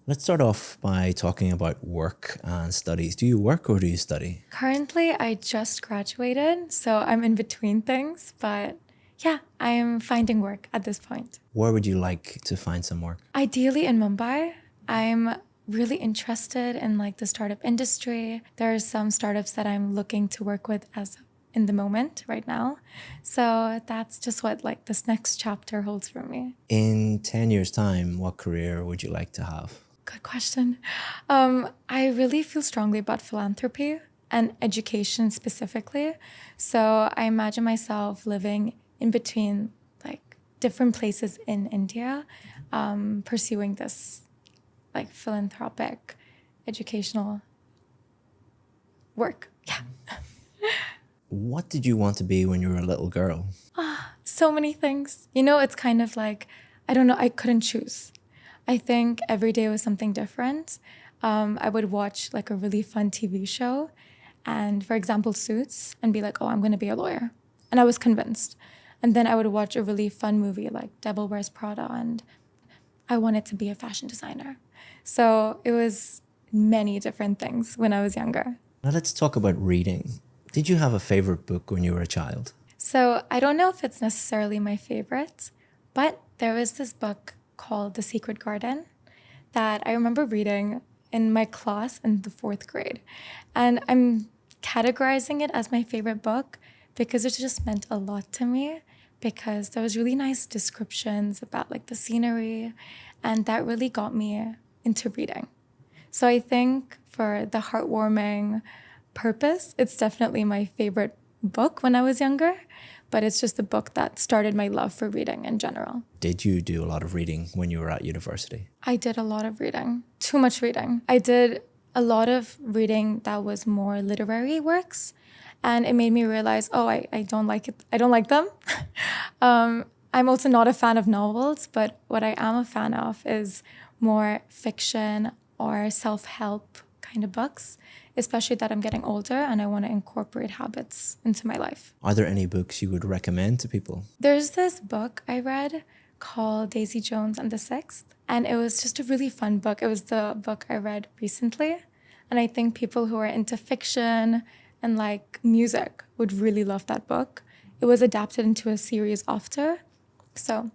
Let's start off by talking about work and studies. Do you work or do you study? Currently, I just graduated, so I'm in between things, but yeah, I'm finding work at this point. Where would you like to find some work? Ideally in Mumbai. I'm really interested in like the startup industry. There are some startups that I'm looking to work with as in the moment right now. So that's just what like this next chapter holds for me. In 10 years' time, what career would you like to have? Good question. I really feel strongly about philanthropy and education specifically. So I imagine myself living in between like different places in India, pursuing this like philanthropic educational work. Yeah. What did you want to be when you were a little girl? So many things. You know, it's kind of like, I don't know, I couldn't choose. I think every day was something different. I would watch like a really fun TV show and, for example, Suits, and be like, oh, I'm going to be a lawyer. And I was convinced. And then I would watch a really fun movie like Devil Wears Prada, and I wanted to be a fashion designer. So it was many different things when I was younger. Now let's talk about reading. Did you have a favorite book when you were a child? So I don't know if it's necessarily my favorite, but there was this book called The Secret Garden that I remember reading in my class in the fourth grade. And I'm categorizing it as my favorite book because it just meant a lot to me, because there was really nice descriptions about like the scenery, and that really got me into reading. So I think for the heartwarming purpose, it's definitely my favorite book when I was younger, but it's just the book that started my love for reading in general. Did you do a lot of reading when you were at university? I did a lot of reading, too much reading. I did a lot of reading that was more literary works, and it made me realize, oh, I don't like it. I don't like them. I'm also not a fan of novels, but what I am a fan of is more fiction or self-help kind of books, especially that I'm getting older and I want to incorporate habits into my life. Are there any books you would recommend to people? There's this book I read called Daisy Jones and the Sixth, and it was just a really fun book. It was the book I read recently, and I think people who are into fiction and like music would really love that book. It was adapted into a series after, so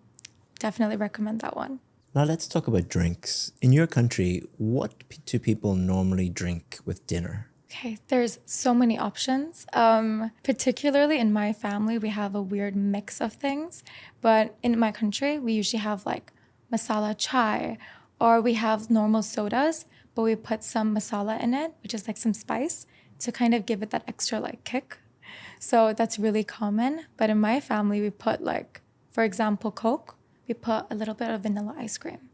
definitely recommend that one. Now let's talk about drinks. In your country, what do people normally drink with dinner? Okay, there's so many options. Particularly in my family, we have a weird mix of things. But in my country, we usually have like masala chai, or we have normal sodas, but we put some masala in it, which is like some spice, to kind of give it that extra like kick. So that's really common. But in my family, we put like, for example, Coke, we put a little bit of vanilla ice cream.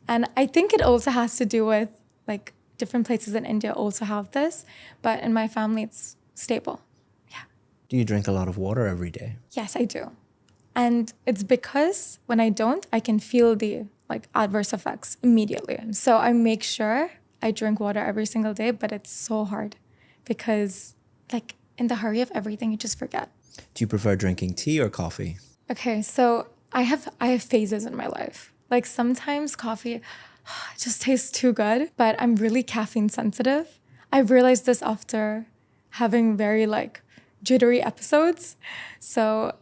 And I think it also has to do with like different places in India also have this, but in my family, it's staple. Yeah. Do you drink a lot of water every day? Yes, I do. And it's because when I don't, I can feel the like adverse effects immediately. So I make sure I drink water every single day, but it's so hard because like in the hurry of everything, you just forget. Do you prefer drinking tea or coffee? Okay, so I have phases in my life. Like sometimes coffee just tastes too good, but I'm really caffeine sensitive. I realized this after having very like jittery episodes. So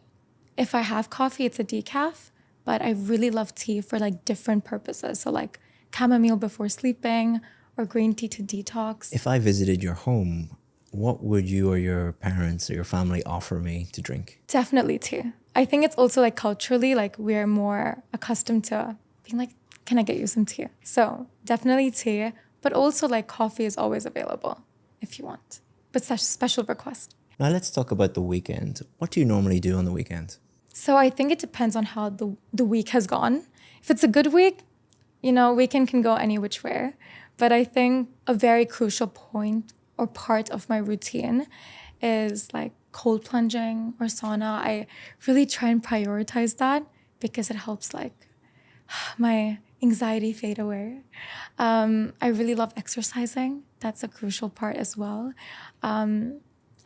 if I have coffee, it's a decaf, but I really love tea for like different purposes. So like chamomile before sleeping or green tea to detox. If I visited your home, what would you or your parents or your family offer me to drink? Definitely tea. I think it's also like culturally, like we're more accustomed to being like, can I get you some tea? So definitely tea, but also like coffee is always available if you want, but such special request. Now let's talk about the weekend. What do you normally do on the weekend? So I think it depends on how the week has gone. If it's a good week, you know, weekend can go any which way. But I think a very crucial point or part of my routine is like cold plunging or sauna. I really try and prioritize that because it helps like my anxiety fade away. I really love exercising. That's a crucial part as well. And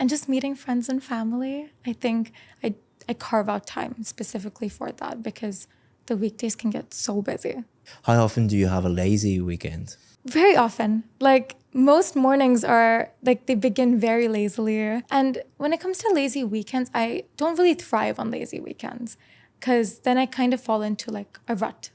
just meeting friends and family. I think I carve out time specifically for that because the weekdays can get so busy. How often do you have a lazy weekend? Very often. Like most mornings are like they begin very lazily. And when it comes to lazy weekends, I don't really thrive on lazy weekends because then I kind of fall into like a rut.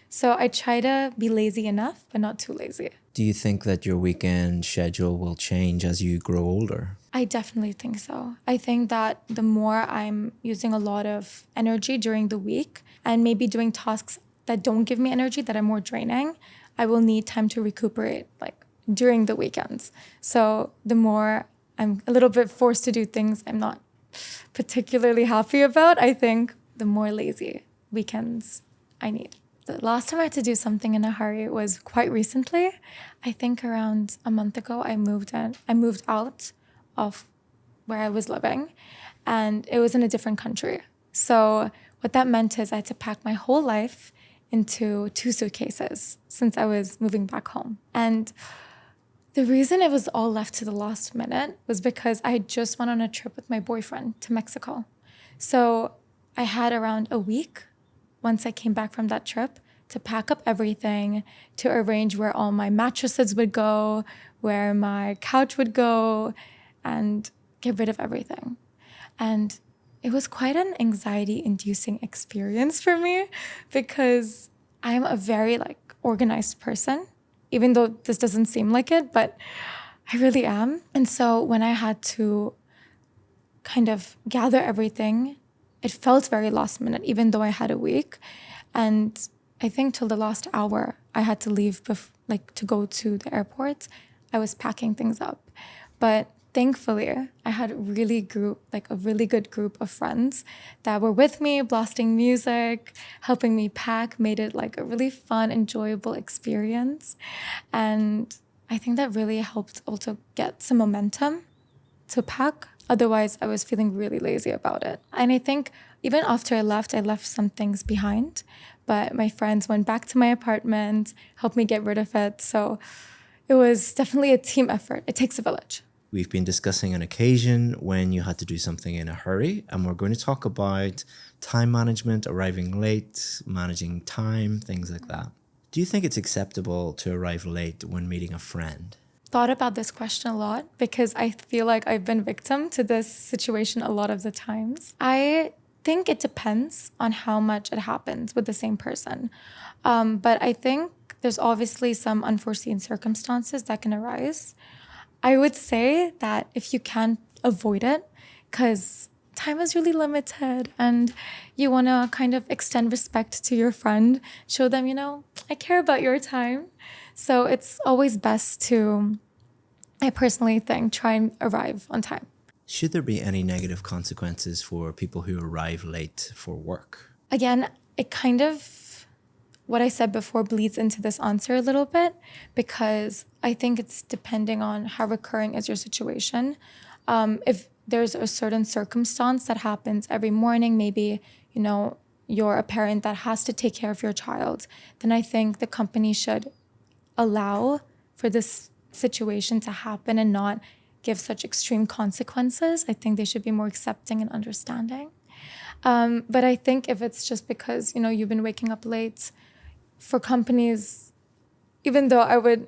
So I try to be lazy enough, but not too lazy. Do you think that your weekend schedule will change as you grow older? I definitely think so. I think that the more I'm using a lot of energy during the week and maybe doing tasks that don't give me energy, that are more draining, I will need time to recuperate like during the weekends. So the more I'm a little bit forced to do things I'm not particularly happy about, I think the more lazy weekends I need. The last time I had to do something in a hurry was quite recently. I think around a month ago, I moved out of where I was living, and it was in a different country. So what that meant is I had to pack my whole life into 2 suitcases since I was moving back home. And the reason it was all left to the last minute was because I just went on a trip with my boyfriend to Mexico. So I had around a week once I came back from that trip to pack up everything, to arrange where all my mattresses would go, where my couch would go, and get rid of everything. And it was quite an anxiety inducing experience for me because I'm a very like organized person, even though this doesn't seem like it, but I really am. And so when I had to kind of gather everything, it felt very last minute, even though I had a week. And I think till the last hour, I had to leave like to go to the airport. I was packing things up. But thankfully, I had a really good group of friends that were with me, blasting music, helping me pack, made it like a really fun, enjoyable experience. And I think that really helped also get some momentum to pack. Otherwise, I was feeling really lazy about it. And I think even after I left some things behind. But my friends went back to my apartment, helped me get rid of it. So it was definitely a team effort. It takes a village. We've been discussing an occasion when you had to do something in a hurry, and we're going to talk about time management, arriving late, managing time, things like that. Do you think it's acceptable to arrive late when meeting a friend? Thought about this question a lot because I feel like I've been victim to this situation a lot of the times. I think it depends on how much it happens with the same person. But I think there's obviously some unforeseen circumstances that can arise. I would say that if you can avoid it, because time is really limited and you want to kind of extend respect to your friend, show them, I care about your time. So it's always best to, I personally think, try and arrive on time. Should there be any negative consequences for people who arrive late for work? Again, it kind of, what I said before bleeds into this answer a little bit because I think it's depending on how recurring is your situation. If there's a certain circumstance that happens every morning, maybe, you're a parent that has to take care of your child, then I think the company should allow for this situation to happen and not give such extreme consequences. I think they should be more accepting and understanding. But I think if it's just because, you've been waking up late, for companies, even though I would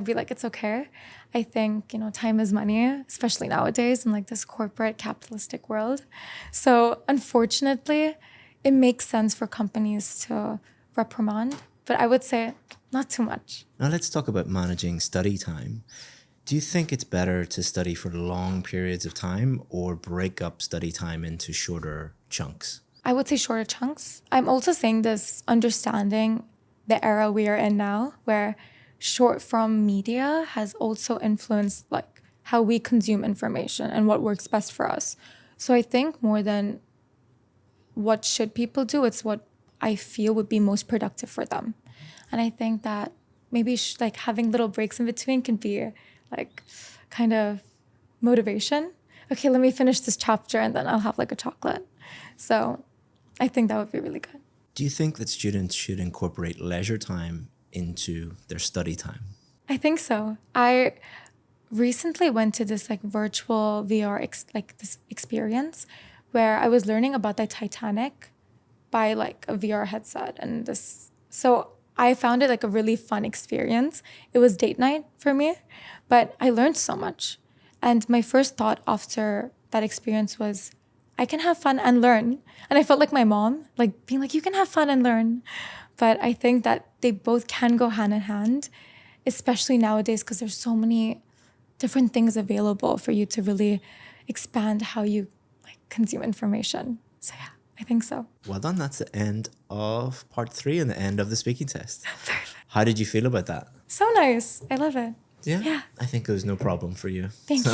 be like, it's okay. I think, time is money, especially nowadays in like this corporate capitalistic world. So unfortunately, it makes sense for companies to reprimand, but I would say not too much. Now let's talk about managing study time. Do you think it's better to study for long periods of time or break up study time into shorter chunks? I would say shorter chunks. I'm also saying this understanding the era we are in now, where short form media has also influenced like how we consume information and what works best for us. So I think more than what should people do, it's what I feel would be most productive for them. And I think that maybe like having little breaks in between can be like kind of motivation. Okay, let me finish this chapter and then I'll have like a chocolate. So I think that would be really good. Do you think that students should incorporate leisure time into their study time? I think so. I recently went to this like virtual VR this experience where I was learning about the Titanic by like a VR headset, and this So I found it like a really fun experience. It was date night for me, but I learned so much. And my first thought after that experience was, I can have fun and learn. And I felt like my mom, like being like, you can have fun and learn. But I think that they both can go hand in hand, especially nowadays, because there's so many different things available for you to really expand how you like consume information. So yeah, I think so. Well done. That's the end of part 3 and the end of the speaking test. How did you feel about that? So nice. I love it. Yeah, Yeah. I think it was no problem for you. Thank you.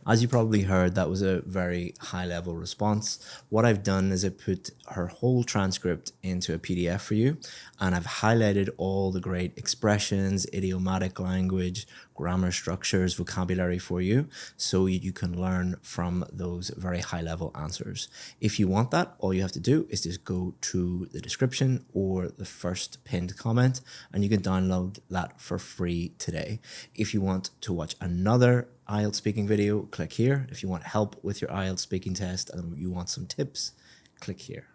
As you probably heard, that was a very high level response. What I've done is I put her whole transcript into a PDF for you, and I've highlighted all the great expressions, idiomatic language, grammar structures, vocabulary for you, so you can learn from those very high level answers. If you want that, all you have to do is just go to the description or the first pinned comment, and you can download that for free today. If you want to watch another IELTS speaking video, click here. If you want help with your IELTS speaking test and you want some tips, click here.